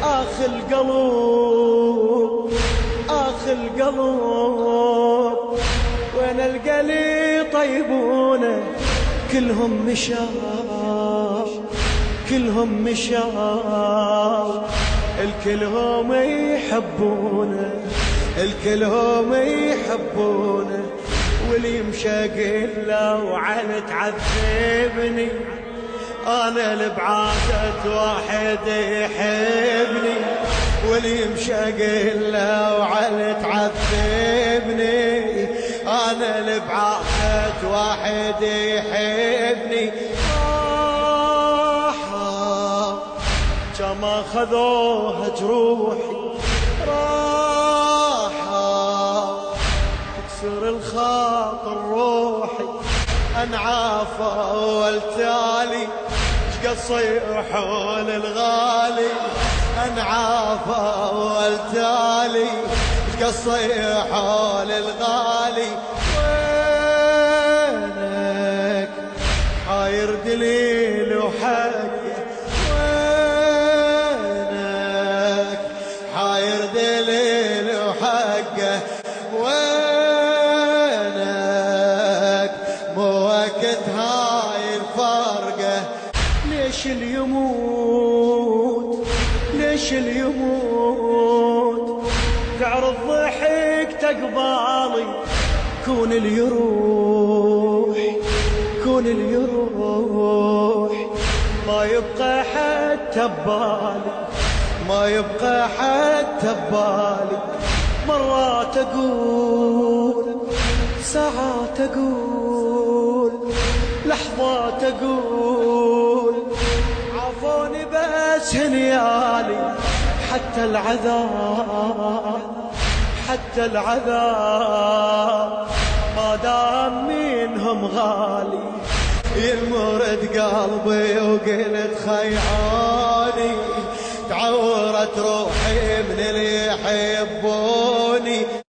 آخ القلب آخ القلب، وين القلي طيبونه كلهم مشاو كلهم مشاو، الكلهم يحبونه الكلهم يحبونه، واللي يمشى قله وعلى تعذبني، انا لبعاثة واحد يحبني، واللي يمشى قله وعلى تعذبني، انا لبعاثة واحد يحبني. كما خذوها جروحي راحة تكسر الخاطر روحي، انعافى والتالي شقص يحول الغالي، انعافى والتالي شقص يحول الغالي. وينك حاير دليل وحق، وينك مو وقت هاي الفرقة. ليش اليموت ليش اليموت تعرض ضحك تقبالي، كون اليروح كون اليروح، ما يبقى حتى ببالي ما يبقى حتى ببالي. مرات أقول ساعات أقول لحظات أقول عافوني بس هنيالي، حتى العذاب ما دام منهم غالي. يمرد قلبي وقلت خيعاني، تعورت روحي من اللي يحبوني،